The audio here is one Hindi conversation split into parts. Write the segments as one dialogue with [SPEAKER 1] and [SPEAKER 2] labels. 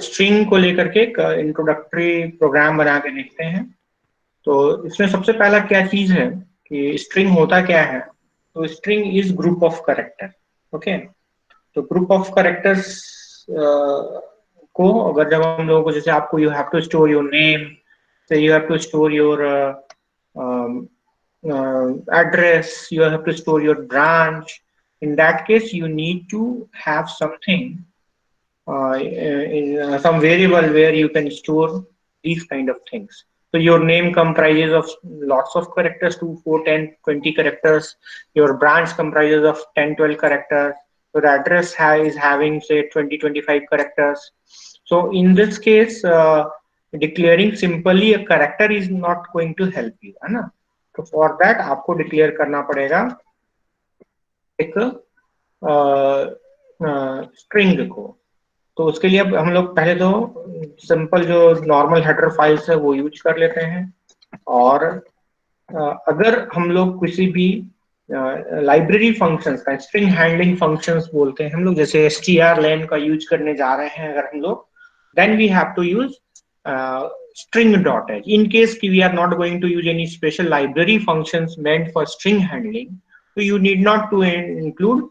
[SPEAKER 1] स्ट्रिंग को लेकर के एक इंट्रोडक्टरी प्रोग्राम बना के देखते हैं। तो इसमें सबसे पहला क्या चीज है कि स्ट्रिंग होता क्या है। तो string is group of character. Okay, तो ग्रुप ऑफ कैरेक्टर्स को अगर जब हम लोगों को, जैसे आपको you have to store your name, so you have to store your address, you have to store your branch. In that case you need to have something, some variable where you can store these kind of things. So your name comprises of lots of characters, 2, 4, 10, 20 characters. Your branch comprises of 10, 12 characters. Your address is having say 20, 25 characters. So in this case declaring simply a character is not going to help you, है ना। तो for that आपको declare करना पड़ेगा एक string को। तो उसके लिए अब हम लोग पहले तो सिंपल जो नॉर्मल हेडर फाइल्स है वो यूज कर लेते हैं। और अगर हम लोग किसी भी लाइब्रेरी फंक्शंस का, स्ट्रिंग हैंडलिंग फंक्शंस बोलते हैं हम लोग, जैसे strlen का यूज करने जा रहे हैं अगर हम लोग, then we have to use string.h. in case we are not going to use any special library functions meant for string handling, so you need not to include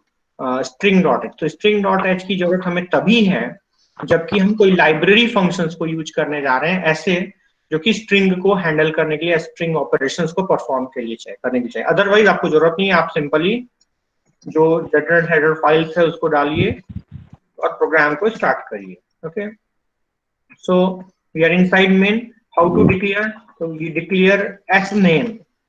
[SPEAKER 1] string.h. तो string.h की जरूरत हमें तभी है जबकि हम कोई लाइब्रेरी फंक्शंस को यूज करने जा रहे हैं, ऐसे जो कि स्ट्रिंग को हैंडल करने के लिए, स्ट्रिंग ऑपरेशंस को परफॉर्म के लिए करने की चाहिए। अदरवाइज आपको जरूरत नहीं है, आप सिंपली जो जनरल हेडर फाइल्स है उसको डालिए और प्रोग्राम को स्टार्ट करिए। Okay, so we are inside main. How to declare, तो वी डिक्लेयर एस नेम।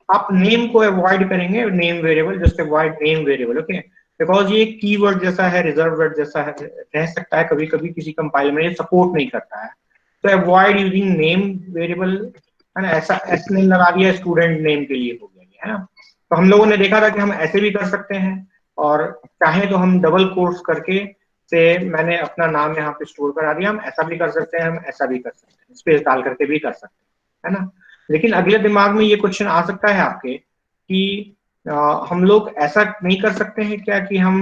[SPEAKER 1] आप नेम को अवॉइड करेंगे, name variable, just avoid name variable. Okay, because ये कीवर्ड जैसा है, रिजर्व वर्ड जैसा है, रह सकता है कभी कभी किसी कंपाइलर में ये सपोर्ट नहीं करता है। तो अवॉइड यूजिंग नेम वेरिएबल, है ना। ऐसा एस नेम लगा दिया स्टूडेंट नेम के लिए, हो गया, है ना। तो हम लोगों ने देखा था कि हम ऐसे भी कर सकते हैं, और चाहे तो हम डबल कोट्स करके से मैंने अपना नाम यहाँ पे स्टोर करा दिया, हम ऐसा भी कर सकते हैं, हम ऐसा भी कर सकते हैं, स्पेस डाल करके भी कर सकते हैं, है ना। लेकिन अगले दिमाग में ये क्वेश्चन आ सकता है आपके कि हम लोग ऐसा नहीं कर सकते हैं क्या कि हम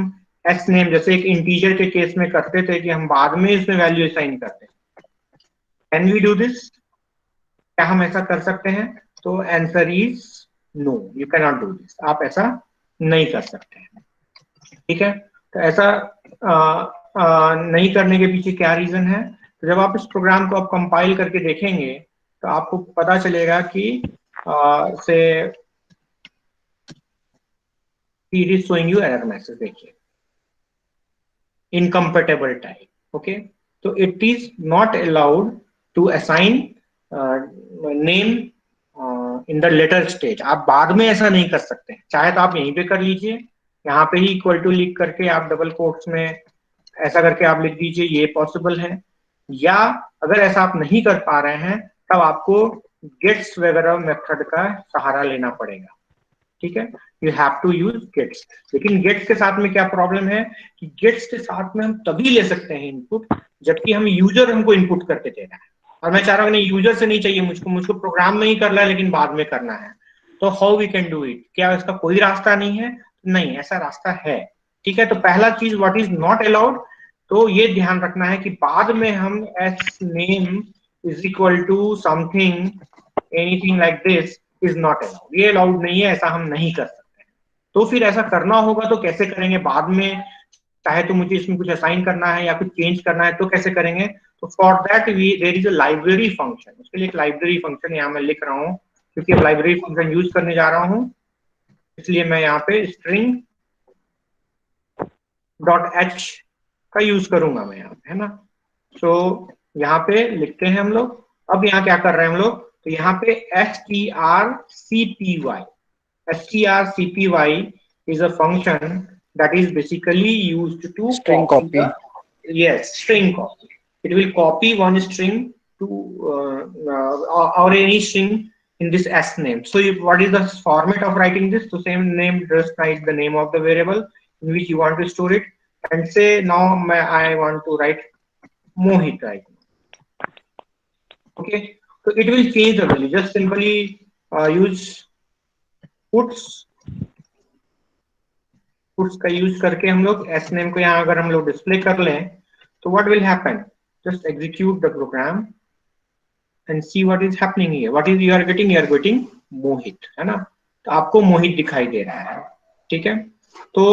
[SPEAKER 1] एस नेम जैसे एक इंटीजर के केस में करते थे कि हम बाद में इसमें वैल्यू असाइन करते हैं। Can we do this? क्या हम ऐसा कर सकते हैं? तो answer is no, you can not do this. आप ऐसा नहीं कर सकते हैं, ठीक है। तो ऐसा नहीं करने के पीछे क्या रीजन है? तो जब आप इस प्रोग्राम को आप कंपाइल करके देखेंगे तो आपको पता चलेगा कि से it is showing you error message, देखिए, incompatible type. Okay, so it is not allowed to assign name in the later stage. आप बाद में ऐसा नहीं कर सकते हैं, चाहे तो आप यहीं पे कर लीजिए, यहाँ पे ही इक्वल टू लिख करके आप डबल कोट्स में ऐसा करके आप लिख दीजिए, ये पॉसिबल है। या अगर ऐसा आप नहीं कर पा रहे हैं तब आपको गेट्स वगैरह मेथड का सहारा लेना पड़ेगा, ठीक है। You have to use gets. लेकिन गेट्स के साथ में क्या प्रॉब्लम है कि गेट्स के साथ में हम तभी ले सकते हैं इनपुट जबकि हम यूजर हमको इनपुट करके दे रहा है, और मैं चाह रहा हूँ नहीं, यूजर से नहीं चाहिए मुझको प्रोग्राम में ही करना है लेकिन बाद में करना है। तो how we can do it? क्या इसका कोई रास्ता नहीं है? नहीं, ऐसा रास्ता है, ठीक है। तो पहला चीज व्हाट इज नॉट अलाउड, तो ये ध्यान रखना है कि बाद में हम S name is equal to something, anything like this is not allowed. ये अलाउड नहीं है, ऐसा हम नहीं कर सकते। तो फिर ऐसा करना होगा तो कैसे करेंगे बाद में? चाहे तो मुझे इसमें कुछ असाइन करना है या कुछ चेंज करना है तो कैसे करेंगे? तो for that we there is a library function. उसके लिए एक लाइब्रेरी फंक्शन यहाँ मैं लिख रहा हूँ, क्योंकि अब लाइब्रेरी फंक्शन यूज करने जा रहा हूँ, इसलिए मैं यहाँ पे string .h का यूज करूंगा मैं यहाँ पे, है ना। सो यहाँ पे लिखते हैं हम लोग। अब यहाँ क्या कर रहे हैं हम लोग? तो यहाँ पे strcpy is a function that is basically used to
[SPEAKER 2] string
[SPEAKER 1] copy
[SPEAKER 2] copy.
[SPEAKER 1] yes, string copy. It will copy one string to or any string in this s name. So what is the format of writing this? So same name, just write the name of the variable in which you want to store it, and say now I want to write Mohit right now. Okay, so it will change the value. Just simply use puts का यूज करके हम लोग एस नेम को यहाँ अगर हम लोग डिस्प्ले कर लें तो what will happen? just execute the program and see what is happening here. What is you are getting? You are getting मोहित, है ना? तो आपको मोहित दिखाई दे रहा है, ठीक है? तो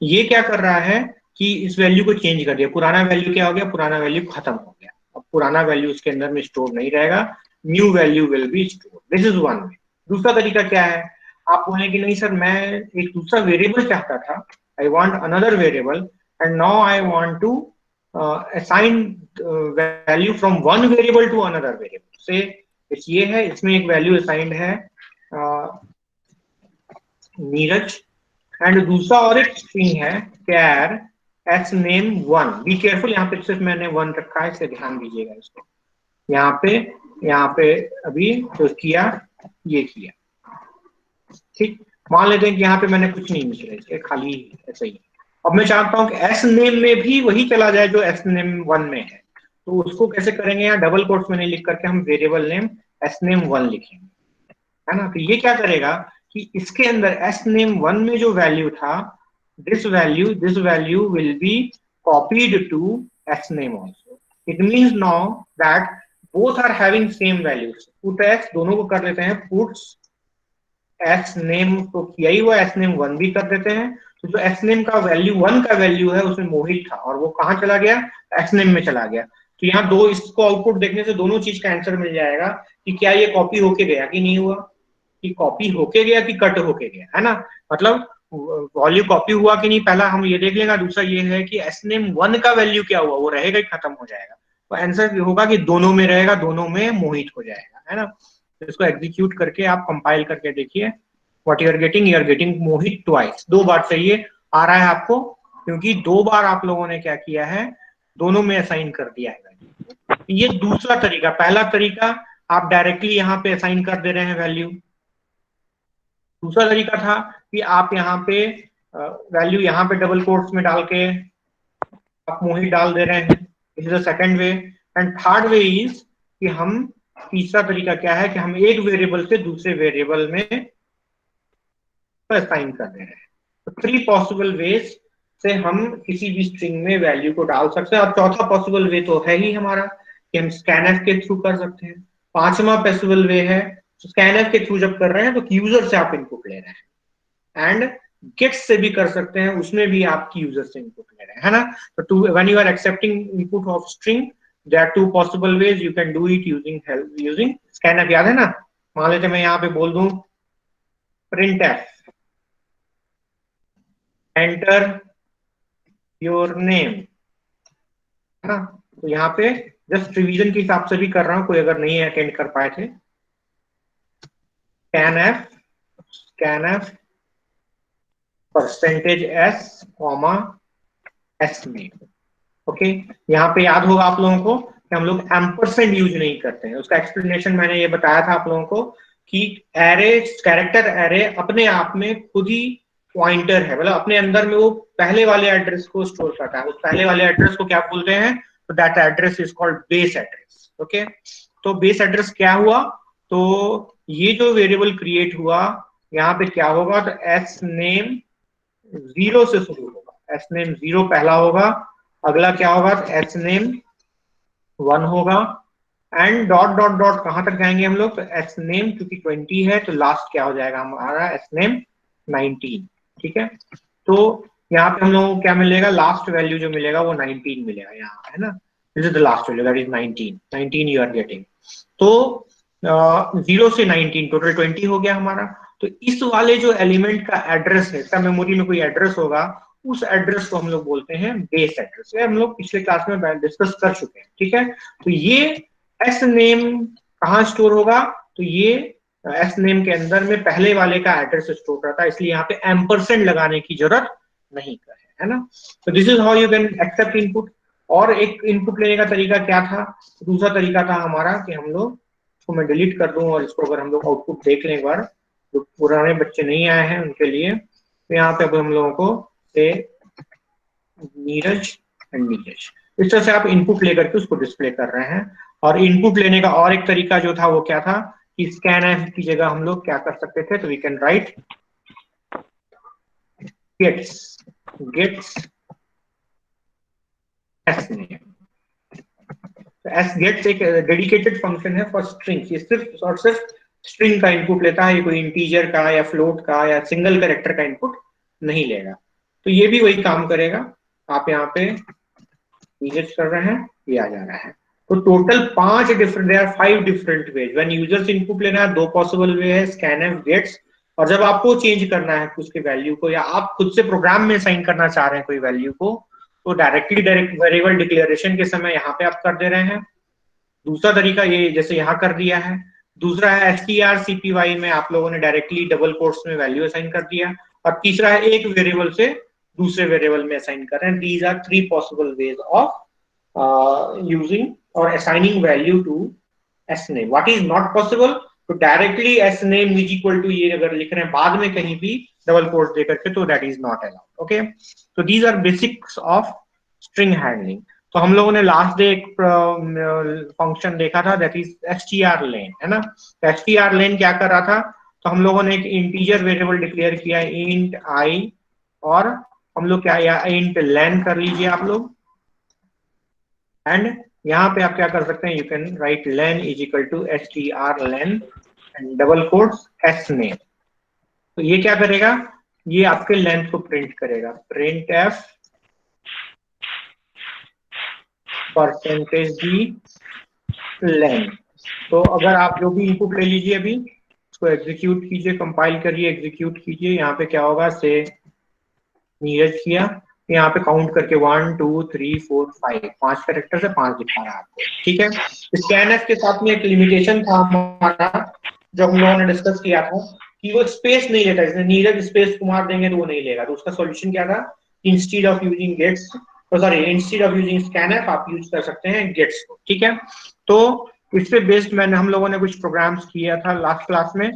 [SPEAKER 1] ये क्या कर रहा है कि इस वैल्यू को चेंज कर दिया। पुराना वैल्यू क्या हो गया? पुराना वैल्यू खत्म हो गया। अब पुराना वैल्यू उसके अंदर में स्टोर नहीं रहेगा, new value will B store. This is one way. दूसरा तरीका क्या है? आप बोले कि नहीं सर, मैं एक दूसरा वेरिएबल चाहता था, I want another variable and now I want to assign value from one variable to another variable. से ये है, इसमें एक वैल्यू असाइंड है नीरज, एंड दूसरा और एक स्ट्रिंग है char S name one. Be careful, यहाँ पे सिर्फ मैंने वन रखा है, इसे ध्यान दीजिएगा इसको। यहाँ पे अभी जो किया ये किया, ठीक। मान लेते हैं कि यहाँ पे मैंने कुछ नहीं मिला, इसके खाली ऐसे ही। अब मैं चाहता हूँ कि एस नेम में भी वही चला जाए जो एस नेम वन में है, तो उसको कैसे करेंगे? यहाँ डबल कोट्स में नहीं लिख करके हम variable name S name one लिखेंगे, है ना? तो ये क्या करेगा कि इसके अंदर एस नेम वन में जो वैल्यू था, this value will be copied to S name also. It means now that both are having same values. Put S, दोनों को कर लेते हैं पुट्स एस नेम, तो किया ही हुआ, एस नेम वन भी कर देते हैं। तो जो एस नेम का वैल्यू वन का वैल्यू है उसमें मोहित था, और वो कहाँ चला गया? एस नेम में चला गया। तो यहाँ दो, इसको आउटपुट देखने से दोनों चीज का आंसर मिल जाएगा कि क्या ये कॉपी होके गया कि नहीं हुआ, कि कॉपी होके गया कि कट होके गया, है ना? मतलब वैल्यू कॉपी हुआ कि नहीं, पहला हम ये देख लेंगे। दूसरा ये है कि एस नेम वन का वैल्यू क्या हुआ, वो रहेगा कि खत्म हो जाएगा? तो आंसर ये होगा कि दोनों में रहेगा, दोनों में मोहित हो जाएगा, है ना? इसको एग्जीक्यूट करके आप कंपाइल करके देखिए, what you are getting Mohit twice. दो बार चाहिए आ रहा है आपको, क्योंकि दो बार आप लोगों ने क्या किया है, दोनों में असाइन कर दिया है। ये दूसरा तरीका। पहला तरीका आप डायरेक्टली यहाँ पे असाइन कर दे रहे हैं वैल्यू। दूसरा तरीका था कि आप यहाँ पे वैल्यू यहाँ पे डबल कोट्स में डाल के आप मोहित डाल दे रहे हैं। This is the second way. And third way is कि हम, तीसरा तरीका क्या है कि हम एक वेरिएबल से दूसरे वेरिएबल में असाइन कर दे रहे हैं। तो थ्री पॉसिबल वेज से हम किसी भी स्ट्रिंग में वैल्यू को डाल सकते हैं। और चौथा पॉसिबल वे तो है ही हमारा कि हम स्कैनफ के थ्रू कर सकते हैं। पांचवा पॉसिबल वे है स्कैनफ के थ्रू जब कर रहे हैं तो यूजर से आप इनपुट ले रहे हैं, एंड गेट से भी कर सकते हैं, उसमें भी आपकी यूजर से इनपुट ले रहे हैं, है ना? तो when you are accepting input of string, there are two possible ways you can do it using scanf. याद है ना? मान लेते मैं यहाँ पे बोल दूं printf एंटर योर नेम, है ना? तो यहाँ पे जस्ट रिवीजन के हिसाब से भी कर रहा हूं, कोई अगर नहीं अटेंड कर पाए थे। scanf percentage S comma S name. Okay, यहाँ पे याद होगा आप लोगों को कि हम लोग एम्परसेंड यूज नहीं करते हैं। उसका एक्सप्लेनेशन मैंने ये बताया था आप लोगों को कि एरे, कैरेक्टर एरे अपने आप में खुद ही पॉइंटर है, मतलब अपने अंदर में वो पहले वाले एड्रेस को स्टोर करता है। उस पहले वाले एड्रेस को क्या बोलते हैं? तो that address is called base address. Okay, तो बेस एड्रेस क्या हुआ? तो ये जो वेरिएबल क्रिएट हुआ, यहाँ पे क्या होगा? तो एस नेम जीरो से शुरू होगा, एस नेम जीरो पहला होगा, अगला क्या होगा? एस नेम वन होगा, एंड डॉट डॉट डॉट कहां तक जाएंगे हम लोग? तो एस नेम क्योंकि 20 है तो लास्ट क्या हो जाएगा हमारा? S name 19। ठीक है, तो यहाँ पे हम लोगों को क्या मिलेगा? लास्ट वैल्यू जो मिलेगा वो 19 मिलेगा यहाँ, है ना? This is the last value, that is 19 you are getting. तो 0 से 19 टोटल 20 हो गया हमारा। तो इस वाले जो एलिमेंट का एड्रेस है, इसका मेमोरी में कोई एड्रेस होगा, उस एड्रेस को हम लोग बोलते हैं बेस एड्रेस। हम लोग पिछले क्लास में डिस्कस कर चुके हैं, ठीक है? तो ये एस नेम कहाँ स्टोर होगा? तो ये एस नेम के अंदर में पहले वाले का एड्रेस स्टोर रहता है, इसलिए यहाँ पे एम्परसेंड लगाने की जरूरत नहीं है ना? तो this is how you can accept input. और एक इनपुट लेने का तरीका क्या था? दूसरा तरीका था हमारा कि हम लोग इसको मैं डिलीट कर दूं और इसको अगर हम लोग आउटपुट देख लें एक बार, जो पुराने बच्चे नहीं आए हैं उनके लिए, तो यहाँ पे अब हम लोगों को से नीरज एंड नीरज, इस तरह से आप इनपुट लेकर के उसको डिस्प्ले कर रहे हैं। और इनपुट लेने का और एक तरीका जो था वो क्या था कि स्कैनफ की जगह हम लोग क्या कर सकते थे? तो we can write gets S name, S gets एक डेडिकेटेड फंक्शन है फॉर स्ट्रिंग्स, ये सिर्फ और सिर्फ स्ट्रिंग का इनपुट लेता है, कोई इंटीजर का या फ्लोट का या सिंगल कैरेक्टर का इनपुट नहीं लेगा। तो ये भी वही काम करेगा। आप यहाँ पे यूजेस कर रहे हैं, ये आ जा रहा है। तो total 5 different, there are 5 different ways when users input लेना है। 2 पॉसिबल वे है, स्कैनफ, गेट्स। और जब आपको चेंज करना है उसके वैल्यू को, या आप खुद से प्रोग्राम में साइन करना चाह रहे हैं कोई वैल्यू को, तो डायरेक्ट वेरिएबल डिक्लेरेशन के समय यहाँ पे आप कर दे रहे हैं। दूसरा तरीका ये जैसे यहाँ कर दिया है। दूसरा है strcpy में आप लोगों ने डायरेक्टली डबल कोट्स में वैल्यू असाइन कर दिया। और तीसरा है एक वेरिएबल से दूसरे वेरिएबल में असाइन कर रहे हैं। These are 3 possible ways of using और assigning value to sname। What is not possible, तो directly sname is equal to ये अगर लिख रहे हैं बाद में कहीं भी डबल कोट्स देकर के, तो that is not allowed. Okay, तो these are basics of string handling. तो हम लोगों ने लास्ट डे एक फंक्शन देखा था, दैट इज strlen, है ना। strlen क्या कर रहा था, तो हम लोगों ने एक इंटीजर वेरिएबल डिक्लेयर किया int i, और हम लोग क्या, या int len कर लीजिए आप लोग। एंड यहाँ पे आप क्या कर सकते हैं, you can write len is equal to strlen and double quotes sname। तो ये क्या करेगा, ये आपके लेंथ को प्रिंट करेगा, printf परसेंटेज डी लेंथ। तो अगर आप जो भी इनपुट ले लीजिए अभी, उसको एग्जीक्यूट कीजिए, कंपाइल करिए, एग्जीक्यूट कीजिए। यहाँ पे क्या होगा, से नीरज किया, यहाँ पे काउंट करके 1 2 3 4 5 5 कैरेक्टर से 5 दिखा रहा है आपको। ठीक है, स्कैनफ के साथ में एक लिमिटेशन था हमारा जो हम लोगों ने डिस्कस किया था कि वो स्पेस नहीं लेता, इसमें नीरज स्पेस कुमार देंगे तो वो नहीं लेगा। तो उसका सॉल्यूशन क्या था, instead of using gets, sorry instead of using scanf आप यूज कर सकते हैं गेट्स को। ठीक है, तो इससे बेस्ड मैंने हम लोगों ने कुछ प्रोग्राम्स किया था लास्ट क्लास में।